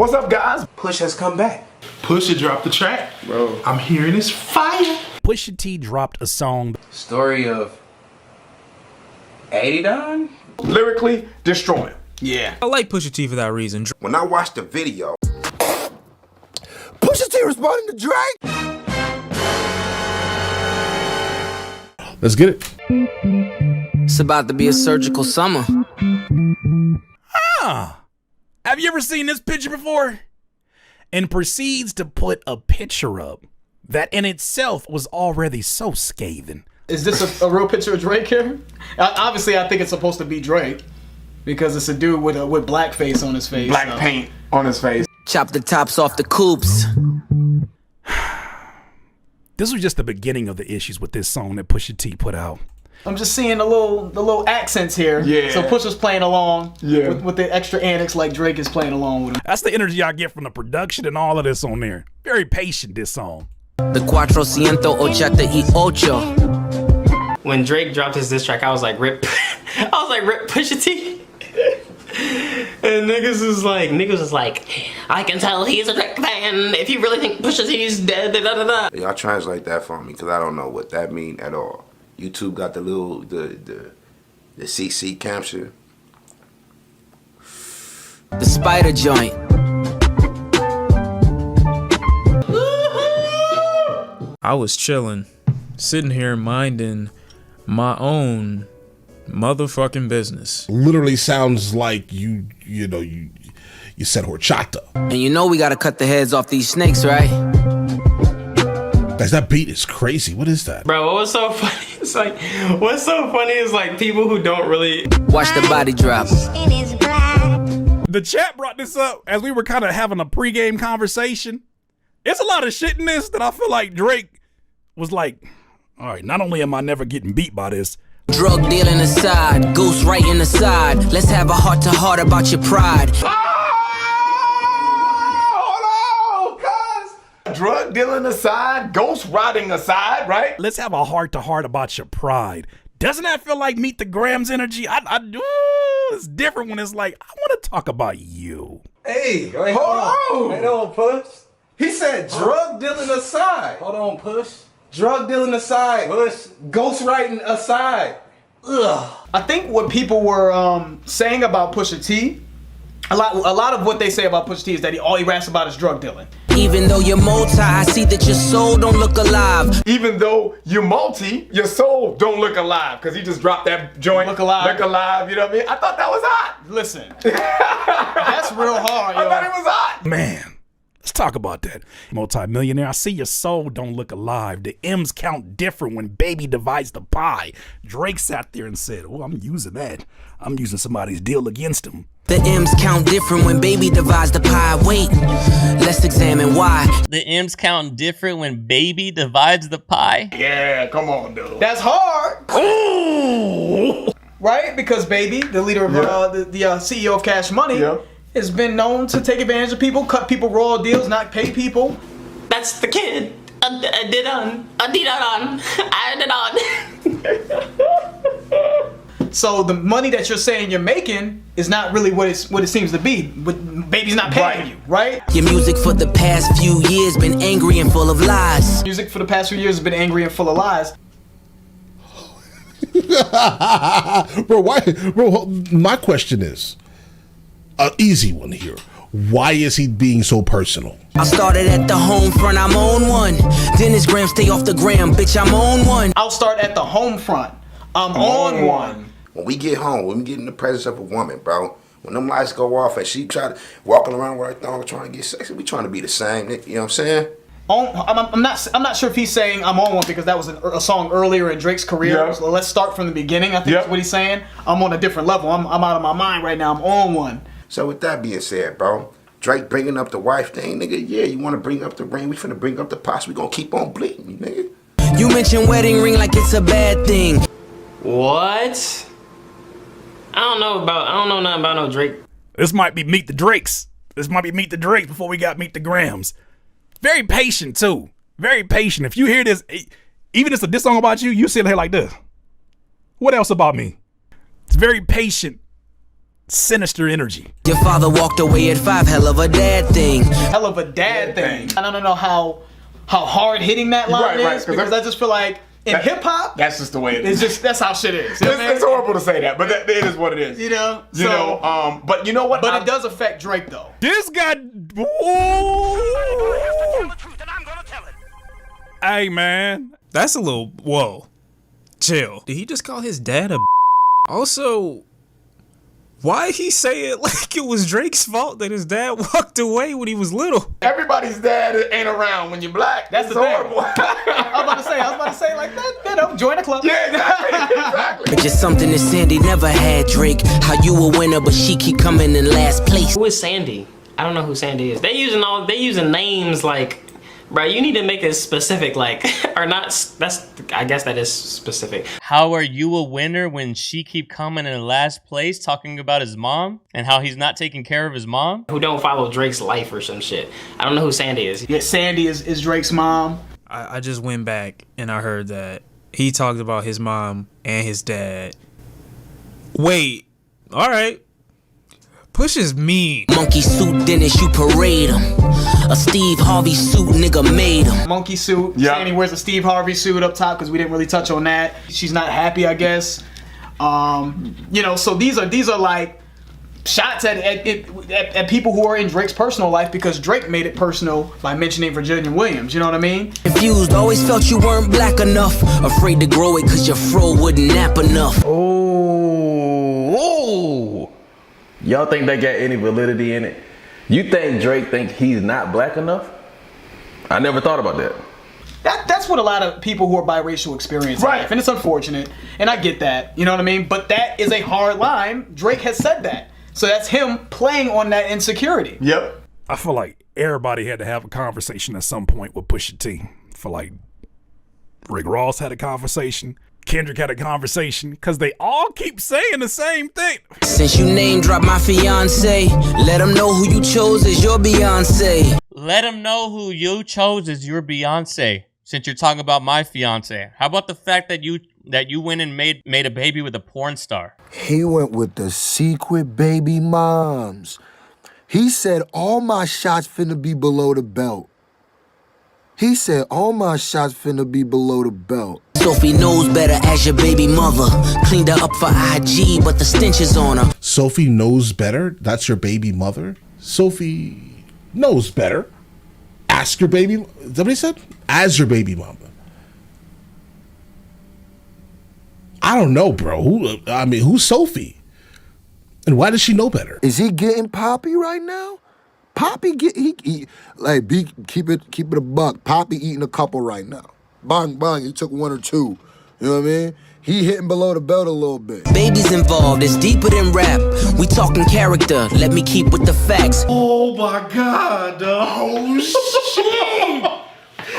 What's up, guys? Push has come back. Pusha dropped the track. Bro. I'm hearing it's fire. Pusha T dropped a song. Story of Adidon? Lyrically destroying. Yeah. I like Pusha T for that reason. When I watched the video, Pusha T responding to Drake? Let's get it. It's about to be a surgical summer. Have you ever seen this picture before? And proceeds to put a picture up that in itself was already so scathing. Is this a real picture of Drake here? Obviously, I think it's supposed to be Drake because it's a dude with blackface on his face. Black paint on his face. Chop the tops off the coupes. This was just the beginning of the issues with this song that Pusha T put out. I'm just seeing the little accents here. Yeah. So Pusha's playing along Yeah. with the extra annex like Drake is playing along with him. That's the energy I get from the production and all of this on there. Very patient, this song. The 488. When Drake dropped his diss track, I was like, rip. I was like, rip Pusha T. And niggas was like, I can tell he's a Drake fan. If you really think Pusha T's dead, da da da. y'all translate that for me, because I don't know what that mean at all. YouTube got the little, the CC capture. The spider joint. I was chilling, sitting here minding my own motherfucking business. Literally sounds like you said horchata. And you know we gotta cut the heads off these snakes, right? Guys, that beat is crazy. What is that? Bro, what was so funny? It's like, what's so funny is like people who don't really Watch the body drop. The chat brought this up as we were kind of having a pregame conversation. It's a lot of shit in this that I feel like Drake was like, all right, not only am I never getting beat by this. Drug dealing aside, ghost writing aside. Let's have a heart to heart about your pride. Drug dealing aside, ghost riding aside, right? Let's have a heart to heart about your pride. Doesn't that feel like Meet the Grams energy? I do. It's different when it's like, I want to talk about you. Hey, hold on. Hold on, Push. He said drug dealing aside. Hold on, Push. Drug dealing aside. Push. Ghostwriting aside. Ugh. I think what people were saying about Pusha T, a lot of what they say about Pusha T is that all he raps about is drug dealing. Even though you're multi, I see that your soul don't look alive. Even though you're multi, your soul don't look alive, because he just dropped that joint. Look alive. Look alive, you know what I mean? I thought that was hot. Listen, that's real hard, yo. I thought it was hot. Man, let's talk about that. Multi-millionaire, I see your soul don't look alive. The M's count different when baby divides the pie. Drake sat there and said, oh, I'm using that. I'm using somebody's deal against him. The M's count different when baby divides the pie. Wait, let's examine why. The M's count different when baby divides the pie. Yeah, come on, dude. That's hard. Ooh. Right? Because baby, the leader of the CEO of Cash Money, has been known to take advantage of people, cut people raw deals, not pay people. That's the kid. Adidon. So the money that you're saying you're making is not really what it seems to be. But baby's not paying you, right? Your music for the past few years been angry and full of lies. Music for the past few years has been angry and full of lies. Bro, my question is, an easy one here. Why is he being so personal? I started at the home front, I'm on one. Then his gram stay off the gram, bitch, I'm on one. I'll start at the home front. I'm on one. When we get home, when we get in the presence of a woman, bro, when them lights go off and she walking around with her thong trying to get sexy, we trying to be the same, you know what I'm saying? I'm not sure if he's saying I'm on one because that was a song earlier in Drake's career. Yeah. So let's start from the beginning. I think that's what he's saying. I'm on a different level. I'm out of my mind right now. I'm on one. So with that being said, bro, Drake bringing up the wife thing, nigga, yeah, you want to bring up the ring, we finna bring up the pots, we gonna keep on bleeding, nigga. You mention wedding ring like it's a bad thing. What? I don't know nothing about no Drake. This might be Meet the Drakes. This might be Meet the Drakes before we got Meet the Grams. Very patient too. Very patient. If you hear this, even if it's a diss song about you, you sit here like this. What else about me? It's very patient sinister energy. Your father walked away at 5, hell of a dad thing. Hell of a dad thing. I don't know how hard hitting that line is, because I just feel like in hip hop, that's just the way it is. It's just that's how shit is. You know what I mean? It's horrible to say that, but it is what it is. You know, but you know what? But it does affect Drake though. This guy. Hey man, that's a little whoa. Chill. Did he just call his dad a? Also, why he say it like it was Drake's fault that his dad walked away when he was little? Everybody's dad ain't around when you're black. That's the horrible. I was about to say like that. You know, join the club. Yeah, exactly. It's just something that Sandy never had, Drake. How you a winner, but she keep coming in last place. Who is Sandy? I don't know who Sandy is. They using names like, bro, you need to make it specific, like, or not. I guess that is specific. How are you a winner when she keep coming in last place, talking about his mom and how he's not taking care of his mom? Who don't follow Drake's life or some shit. I don't know who Sandy is. Yeah, Sandy is Drake's mom. I just went back and I heard that he talked about his mom and his dad. Wait, all right. Push is mean. Monkey suit, Dennis, you parade him. A Steve Harvey suit, nigga made him. Monkey suit. Yeah. Sandy wears a Steve Harvey suit up top because we didn't really touch on that. She's not happy, I guess. You know, so these are like shots at people who are in Drake's personal life because Drake made it personal by mentioning Virginia Williams. You know what I mean? Confused, always felt you weren't black enough. Afraid to grow it because your fro wouldn't nap enough. Oh. Y'all think they got any validity in it? You think Drake think he's not black enough? I never thought about that. That's what a lot of people who are biracial experience in life, and it's unfortunate, and I get that, you know what I mean? But that is a hard line. Drake has said that. So that's him playing on that insecurity. Yep. I feel like everybody had to have a conversation at some point with Pusha T. I feel like Rick Ross had a conversation. Kendrick had a conversation because they all keep saying the same thing. Since you name drop my fiancé, let them know who you chose as your Beyonce. Let them know who you chose as your Beyonce. Since you're talking about my fiance, how about the fact that you went and made a baby with a porn star? He went with the secret baby moms. He said all my shots finna be below the belt. He said all my shots finna be below the belt. Sophie knows better as your baby mother. Cleaned her up for IG, but the stench is on her. Sophie knows better? That's your baby mother? Sophie knows better. Ask your baby, is that what he said? As your baby mama. I don't know, bro. Who's Sophie? And why does she know better? Is he getting Poppy right now? Poppy keep it a buck. Poppy eating a couple right now. Bang, bang, he took 1 or 2. You know what I mean? He hitting below the belt a little bit. Babies involved, it's deeper than rap. We talking character, let me keep with the facts. Oh my God, oh shit.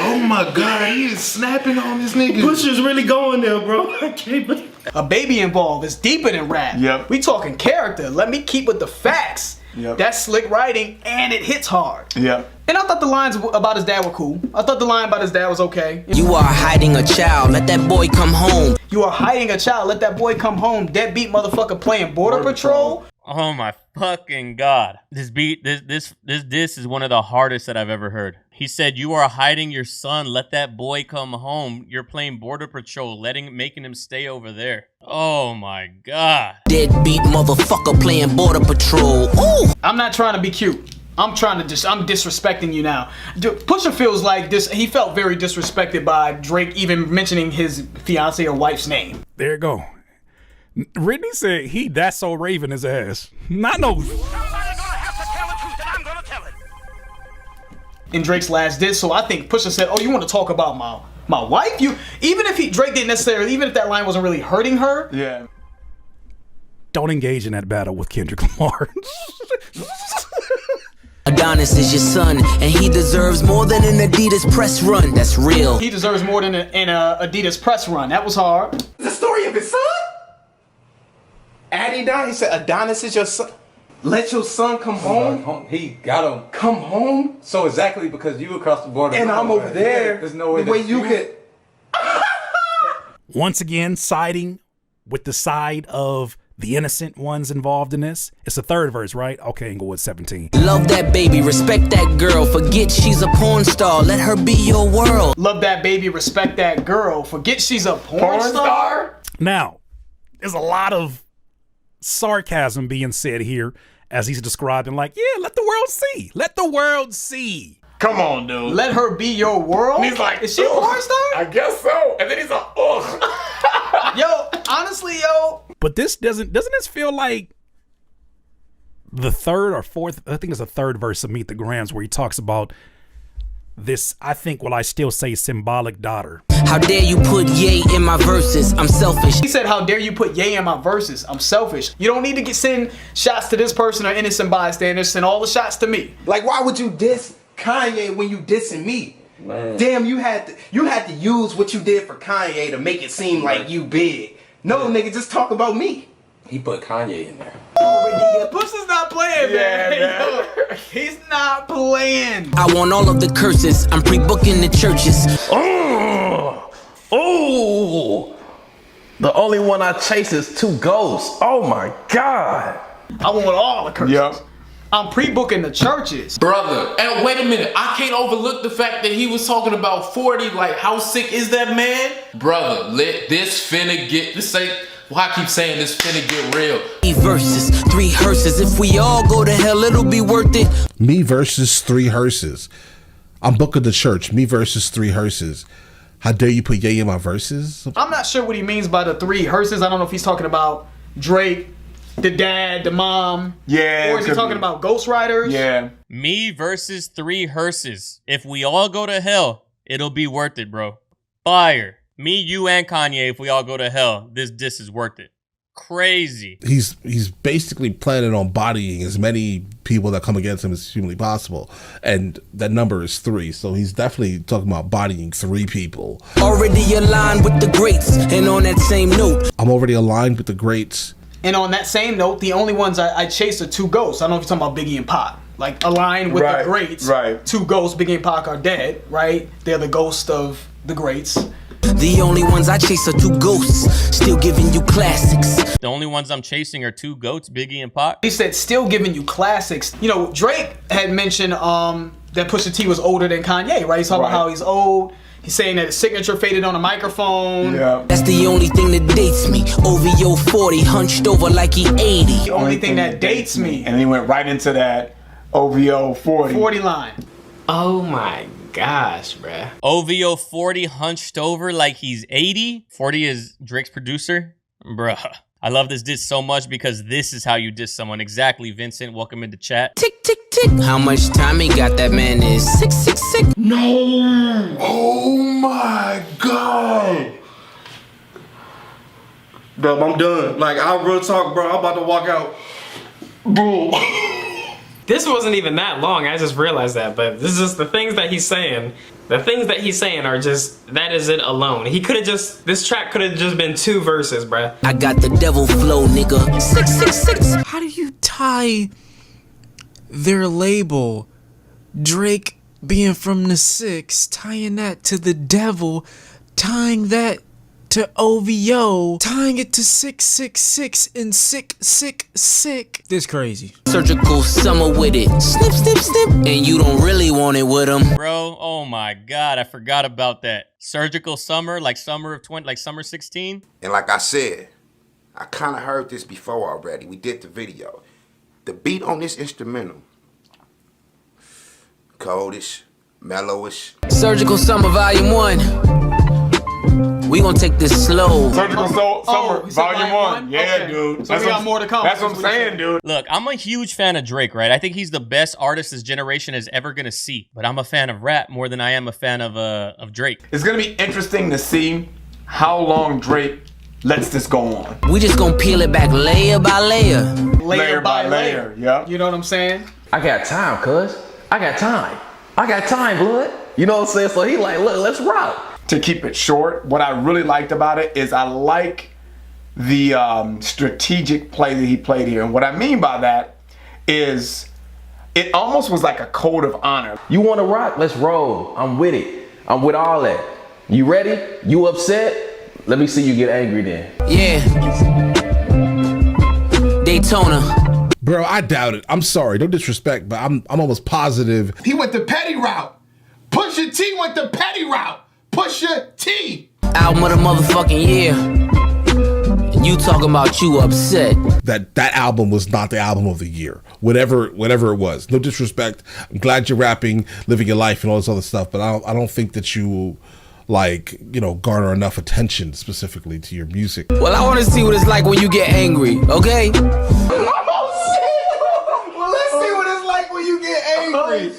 Oh my God, he is snapping on this nigga. Pusha's really going there, bro. I can't believe a baby involved is deeper than rap. Yep. We talking character, let me keep with the facts. Yep. That's slick writing and it hits hard. Yep. And I thought the lines about his dad were cool. I thought the line about his dad was okay. You are hiding a child, let that boy come home. You are hiding a child, let that boy come home. Deadbeat motherfucker playing Border Patrol. Oh my fucking God. This is one of the hardest that I've ever heard. He said, you are hiding your son, let that boy come home. You're playing Border Patrol, making him stay over there. Oh my God. Deadbeat motherfucker playing Border Patrol. Ooh! I'm not trying to be cute. I'm disrespecting you now. Pusha feels like this. He felt very disrespected by Drake even mentioning his fiance or wife's name. There you go. Whitney said that's so raving his ass. Not no. In Drake's last diss, so I think Pusha said, "Oh, you want to talk about my wife? Even if Drake didn't necessarily, even if that line wasn't really hurting her, yeah. Don't engage in that battle with Kendrick Lamar." Adonis is your son, and he deserves more than an Adidas press run. That's real. He deserves more than an Adidas press run. That was hard. The story of his son? Adidon, he said Adonis is your son. Let your son come home. He got him. Come home. So exactly because you across the border. And I'm over there. There's no way the way you could. Once again, siding with the side of the innocent ones involved in this. It's the third verse, right? Okay, and go with 17. Love that baby, respect that girl. Forget she's a porn star, let her be your world. Love that baby, respect that girl. Forget she's a porn star? Now, there's a lot of sarcasm being said here as he's describing, like, yeah, let the world see. Let the world see. Come on, dude. Let her be your world? And he's like, is she a porn star? I guess so. And then he's like, ugh. Yo, honestly, yo. But this doesn't this feel like the third or fourth, I think it's the third verse of Meet the Grams where he talks about this, I think what I still say, symbolic daughter. How dare you put yay in my verses, I'm selfish. He said, how dare you put yay in my verses, I'm selfish. You don't need to send shots to this person or innocent bystanders, send all the shots to me. Like, why would you diss Kanye when you dissing me? Man. Damn, you had to use what you did for Kanye to make it seem like you big. No, nigga, just talk about me. He put Kanye in there. Pusha's not playing, man. Yo, he's not playing. I want all of the curses, I'm pre-booking the churches. Oh, the only one I chase is 2 ghosts. Oh my God. I want all the curses. Yep. I'm pre-booking the churches. Brother, and wait a minute. I can't overlook the fact that he was talking about 40. Like, how sick is that man? Brother, let this finna get, this ain't, why I keep saying this finna get real. 3 verses, 3 hearses. If we all go to hell, it'll be worth it. Me versus 3 hearses. I'm booking the church. Me versus 3 hearses. How dare you put yay in my verses? I'm not sure what he means by the 3 hearses. I don't know if he's talking about Drake, the dad, the mom. Yeah. Or is he talking about ghostwriters? Yeah. Me versus 3 hearses. If we all go to hell, it'll be worth it, bro. Fire. Me, you, and Kanye, if we all go to hell, this diss is worth it. Crazy. He's basically planning on bodying as many people that come against him as humanly possible. And that number is 3. So he's definitely talking about bodying 3 people. Already aligned with the greats. And on that same note, I'm already aligned with the greats. And on that same note, the only ones I chase are 2 ghosts. I don't know if you're talking about Biggie and Pac. Like, aligned with the greats. Right. 2 ghosts, Biggie and Pac are dead, right? They're the ghosts of the greats. the only ones I chase are 2 ghosts, still giving you classics. The only ones I'm chasing are 2 goats, Biggie and Pac. He said still giving you classics. You know, Drake had mentioned that Pusha T was older than Kanye, right? He's talking about how he's old. He's saying that his signature faded on a microphone. Yeah. That's the only thing that dates me. OVO 40, hunched over like he 80. The only thing that dates me. And he went right into that OVO 40. 40 line. Oh my gosh, bruh. OVO 40 hunched over like he's 80. 40 is Drake's producer. Bruh. I love this diss so much because this is how you diss someone. Exactly, Vincent. Welcome into chat. Tick, tick, tick. How much time he got? That man is 666. No. Oh my God. Bro, I'm done. Like, I'll real talk, bro. I'm about to walk out. Bro. This wasn't even that long. I just realized that, but this is just the things that he's saying. The things that he's saying are just, that is it alone. He could have just, this track could have just been 2 verses, bruh. I got the devil flow, nigga. 666. How do you tie their label, Drake being from the 6, tying that to the devil, tying that to OVO, tying it to 666 and sick. This crazy. Surgical summer with it. Snip, snip, snip. And you don't really want it with him. Bro, oh my God, I forgot about that. Surgical summer, like summer of 20, like summer 16. And like I said, I kind of heard this before already. We did the video. The beat on this instrumental, coldish, mellowish. Surgical summer volume 1. We gonna take this slow. Surgical Summer, Volume 1. Yeah, okay. dude. So we got more to come. That's what I'm saying, dude. Look, I'm a huge fan of Drake, right? I think he's the best artist this generation is ever gonna see. But I'm a fan of rap more than I am a fan of Drake. It's gonna be interesting to see how long Drake lets this go on. We just gonna peel it back layer by layer. Layer by layer, yeah. You know what I'm saying? I got time, cuz. I got time. I got time, blood. You know what I'm saying? So he like, look, let's rock. To keep it short, what I really liked about it is I like the strategic play that he played here. And what I mean by that is it almost was like a code of honor. You want to rock? Let's roll. I'm with it. I'm with all that. You ready? You upset? Let me see you get angry then. Yeah. Daytona. Bro, I doubt it. I'm sorry, no disrespect, but I'm almost positive. He went the petty route. Pusha T went the petty route. Pusha T. Album of the motherfucking year. And you talking about you upset. That album was not the album of the year. Whatever it was. No disrespect. I'm glad you're rapping, living your life and all this other stuff, but I don't think that you garner enough attention specifically to your music. Well, I want to see what it's like when you get angry, okay? Well, let's see what it's like when you get angry.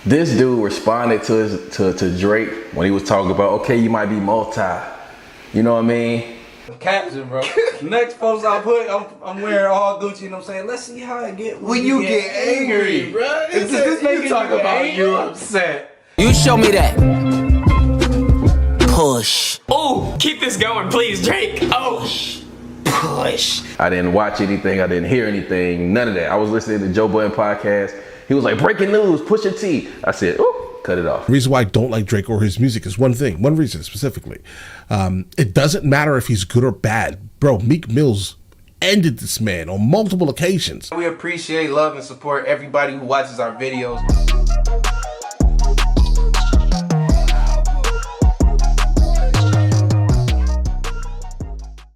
This dude responded to Drake when he was talking about, okay, you might be multi. You know what I mean? Caption, bro. Next post I put, I'm wearing all Gucci, and I'm saying, let's see how it get when you get angry, bro. This making talk about you upset. You show me that. Push. Oh, keep this going, please, Drake. Oh, push. I didn't watch anything. I didn't hear anything. None of that. I was listening to Joe Budden podcast. He was like, breaking news, Pusha T. I said, oh, cut it off. The reason why I don't like Drake or his music is one reason specifically. It doesn't matter if he's good or bad. Bro, Meek Mill's ended this man on multiple occasions. We appreciate, love, and support everybody who watches our videos.